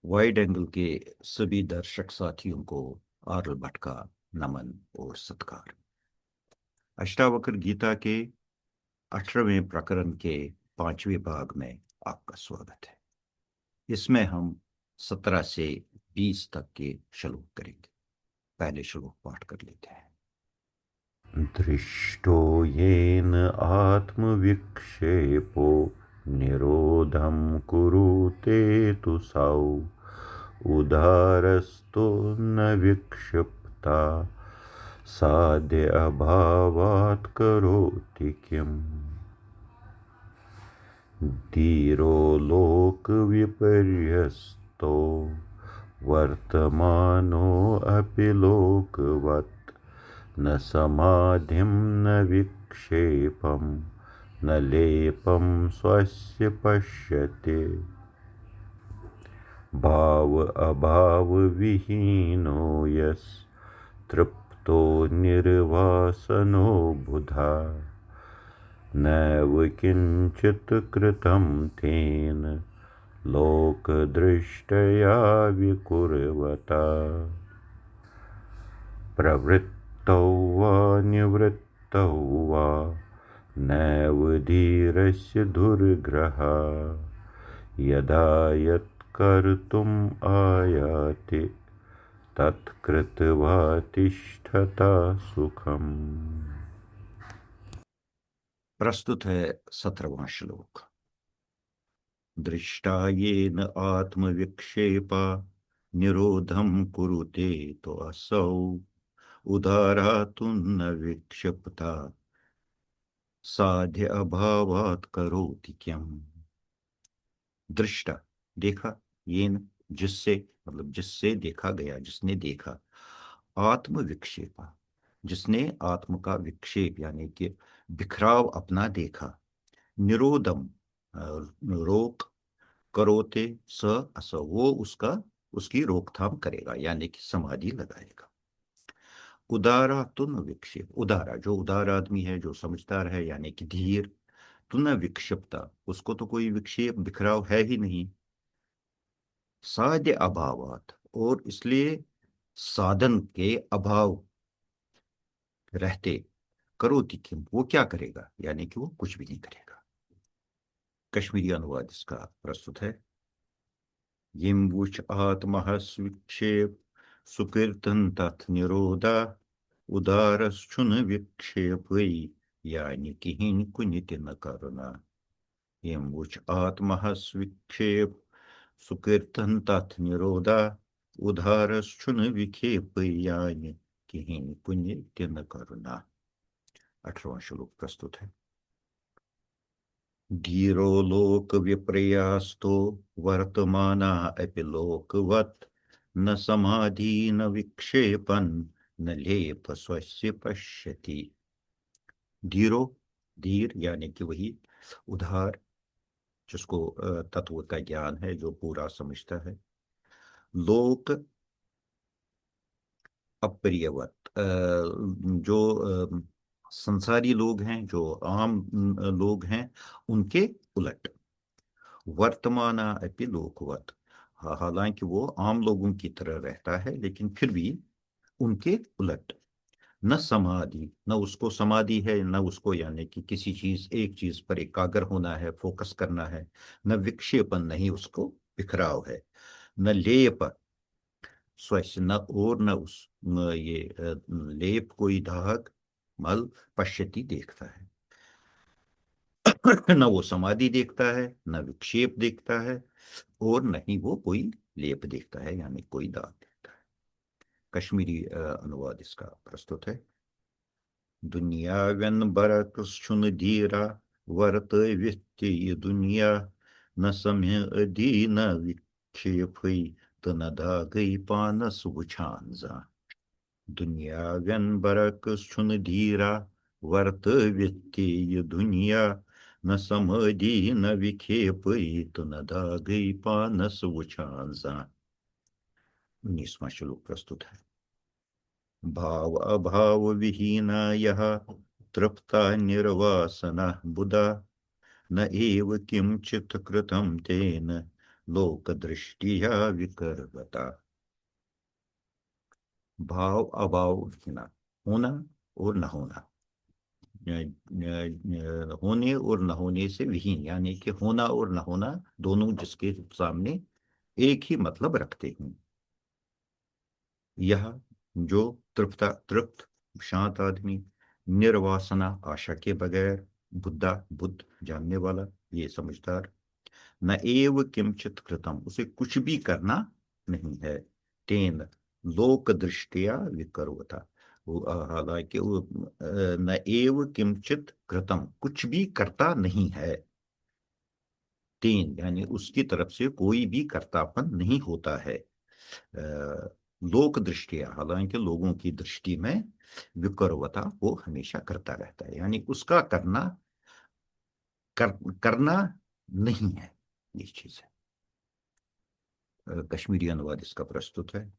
Wide angle के सभी दर्शक साथियों को आर्ल भट्ट का नमन और सत्कार। अष्टावक्र गीता के 18वें प्रकरण के 5वें भाग में आपका स्वागत है। इसमें हम 17 से 20 तक के श्लोक करेंगे। पहले श्लोक पाठ कर लेते हैं। दृष्टो येन आत्मविक्षेपो निरोधं कुरुते तु सौ उदारस्तो न विक्षिप्ता साध्य अभावात् करोति किम्। धीरो लोकविपर्यस्तो वर्तमानो अपि लोकवत् न समाधिं न विक्षेपं न लेपं स्वस्य पश्यति। भाव अभाव विहीनो यस् तृप्तो निर्वासनो बुधा नैव किंचित् कृतं तेन लोकदृष्टया विकुर्वता। प्रवृत्तौ वा निवृत्तौ वा नैव धीरस्य दुर्ग्रहा यदा यत् कर्तुम् आयाति तत्कृत्वा तिष्ठता सुखम्। प्रस्तुत है 17वां श्लोक। दृष्टा येन आत्मविक्षेपा निरोधं कुरुते तो असौ उदारा न विक्षिप्ता साध्य अभावात् करोति क्यम। दृष्टा देखा, येन जिससे, मतलब जिससे देखा गया, जिसने देखा, आत्म विक्षेपा जिसने आत्म का विक्षेप यानी कि बिखराव अपना देखा, निरोधम रोक, करोते स अस वो उसका उसकी रोकथाम करेगा यानी कि समाधि लगाएगा। उदारा तुन विक्षेप, उदारा जो उदार आदमी है, जो समझदार है यानी कि धीर, तुन विक्षिप्ता उसको तो कोई विक्षेप बिखराव है ही नहीं। साध्य अभावात और इसलिए साधन के अभाव रहते, करोति किम वो क्या करेगा यानी कि वो कुछ भी नहीं करेगा। कश्मीरी अनुवाद इसका प्रस्तुत है। यिम वुच आत्मः स्विक्षेप सुकीर्तन तथ निरोधा उदारश्चुन विक्षेपै यानी किहिन कुनिति न करुणा। यिम वुच आत्मः स्विक्षेप सुकीर्तन तथ निरोधा उदारश्चुन विक्षेपै यानी किहिन कुनिति न करुणा। 18वां श्लोक प्रस्तुत है। धीरो लोक विपर्यास्तो वर्तमाना अपि लोकवत् न समाधि न विक्षेपन न लेप स्वस्य पश्यति। धीरो, धीर यानी कि वही उधार जिसको तत्व का ज्ञान है, जो पूरा समझता है। लोक अप्रियवत जो संसारी लोग हैं, जो आम लोग हैं, उनके उलट। वर्तमाना अपि लोकवत, हालांकि वो आम लोगों की तरह रहता है लेकिन फिर भी उनके उलट। न समाधि, न उसको समाधि है, न उसको यानी कि किसी चीज, एक चीज पर एकाग्र होना है, फोकस करना है। न विक्षेपन, नहीं उसको बिखराव है। न लेप स्वच्छ, न और न उस ये लेप कोई दाहक मल, पश्यति देखता है। न वो समाधि देखता है, न विक्षेप देखता है, और न ही वो कोई लेप देखता है यानी कोई दाग देखता है। कश्मीरी अनुवाद इसका प्रस्तुत है। दुनिया व्यन बरकुन धीरा वर्त वित्ती दुनिया न समय अधीन विक्षेप तन दागई पानस वुछानजा। दुनिया व्यन बरकुन धीरा वर्त वित्ती दुनिया न समाधि न विक्षेप तन दागई पानस वुछानजा। 19वां श्लोक प्रस्तुत है। भाव अभाव विहीना यः तृप्ता निर्वासनः बुधा न एव किंचित् कृतं तेन लोक दृष्टिया विकर्वता। भाव अभाव होना, होना और न होना, होने और न होने से विहीन, यानी कि होना और न होना दोनों जिसके सामने एक ही मतलब रखते हैं। यह जो तृप्त शांत आदमी, निर्वासना आशा के बगैर, बुद्धा बुद्ध जानने वाला, ये समझदार, न एव किंचित कृतम उसे कुछ भी करना नहीं है, तेन लोक दृष्टिया विकर्वता हालांकि वो न एव किंचित कृतम कुछ भी करता नहीं है, तेन यानी उसकी तरफ से कोई भी कर्तापन नहीं होता है, लोक दृष्टिया हालांकि लोगों की दृष्टि में, विकर्वता वो हमेशा करता रहता है, यानी उसका कर, करना नहीं है, ये चीज है। कश्मीरी अनुवाद इसका प्रस्तुत है।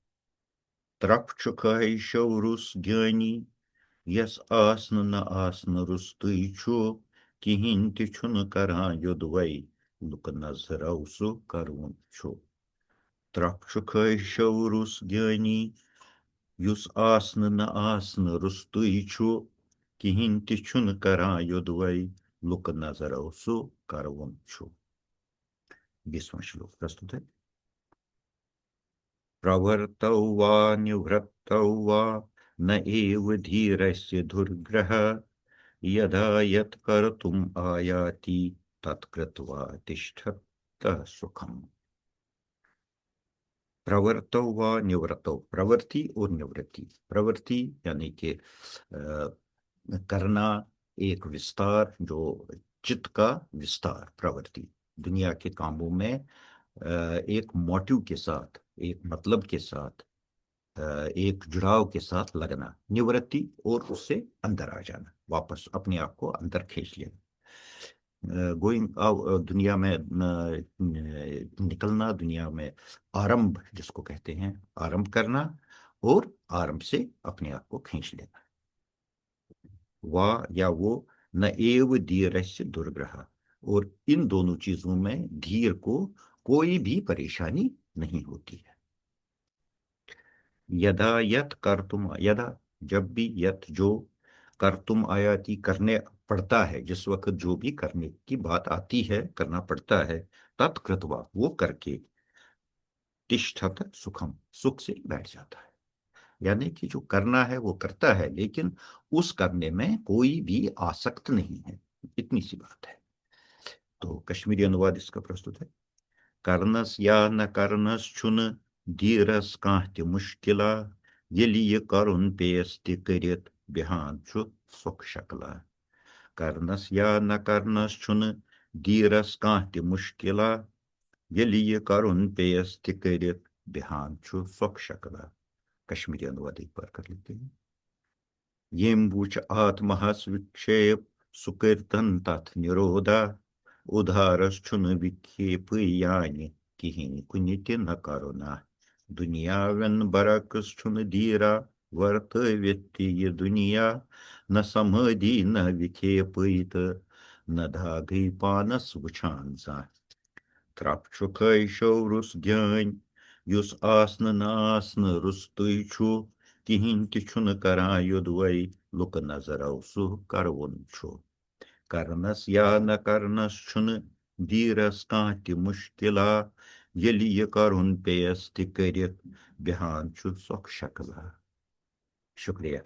Trap шукаючи гені, яс асн на асн рустичу, кігінти чун кара йодвей, лук назраусу карунчу. Трап шукаючи гені, юс асн на асн рустичу, кігінти чун кара йодвей, лук назраусу карунчу. 20वां श्लोक प्रस्तुत है। प्रवर्तौ वा निवृत्तौ वा न एव धीरस्य दुर्ग्रह यदा यत्कर्तुम् आयाति तत्कृत्वा तिष्ठतः सुखम्। प्रवर्तौ वा निवृत्तौ, प्रवृत्ति और निवृत्ति। प्रवृत्ति यानी कि करना, एक विस्तार, जो चित्त का विस्तार, प्रवृत्ति दुनिया के कामों में एक मोटिव के साथ, एक मतलब के साथ, एक जुड़ाव के साथ लगना, निवृत्ति और उससे अंदर आ जाना, वापस अपने आप को अंदर खींच लेना, गोइंग दुनिया में निकलना, दुनिया में आरंभ जिसको कहते हैं, आरंभ करना और आरंभ से अपने आप को खींच लेना। वा या वो, न एव धीरस्य दुर्ग्रह, और इन दोनों चीजों में धीर को कोई भी परेशानी नहीं होती है। यदा यत कर्तुम, यदा जब भी, यत जो, कर्तुम आयाति करने पड़ता है, जिस वक्त जो भी करने की बात आती है, करना पड़ता है, तत्कृतवा वो करके, तिष्ठत सुखम सुख से बैठ जाता है, यानी कि जो करना है वो करता है, लेकिन उस करने में कोई भी आसक्त नहीं है, इतनी सी बात है। तो कश्मीरी अनुवाद इसका प्रस्तुत है। करनस या न करनस छुन धीरस कांति मुश्किला, येलि ये करुन पेस्ति करित बिहान छु सुख शकला। करनस या न करनस छुन धीरस कांति मुश्किला, येलि ये करुन पेस्ति करित बिहान छु सुख शकला। कश्मीरी अनुवाद एक बार कर लेते हैं। येम बुच आत्महस विक्षेप सुकीर्तन तथ निरोधा, उधारस छुन विक्षेप यानी किहिन कुनिति न करुणा। दुनियावन बरकस छुन धीरा वर्त व्यक्ति ये दुनिया, न समधि न विखेपित न धागई पानस वुछान सा। Trapčukai šiaurus gēň, jūs asna nāsna rustujču, kihinti čuna karāju dvai, luka nazarausu karvunču. Karnas jāna karnas čuna, dīras kāti muškilā, yeli ye karun pēsti karit, bihanču sok šakalā। शुक्रिया।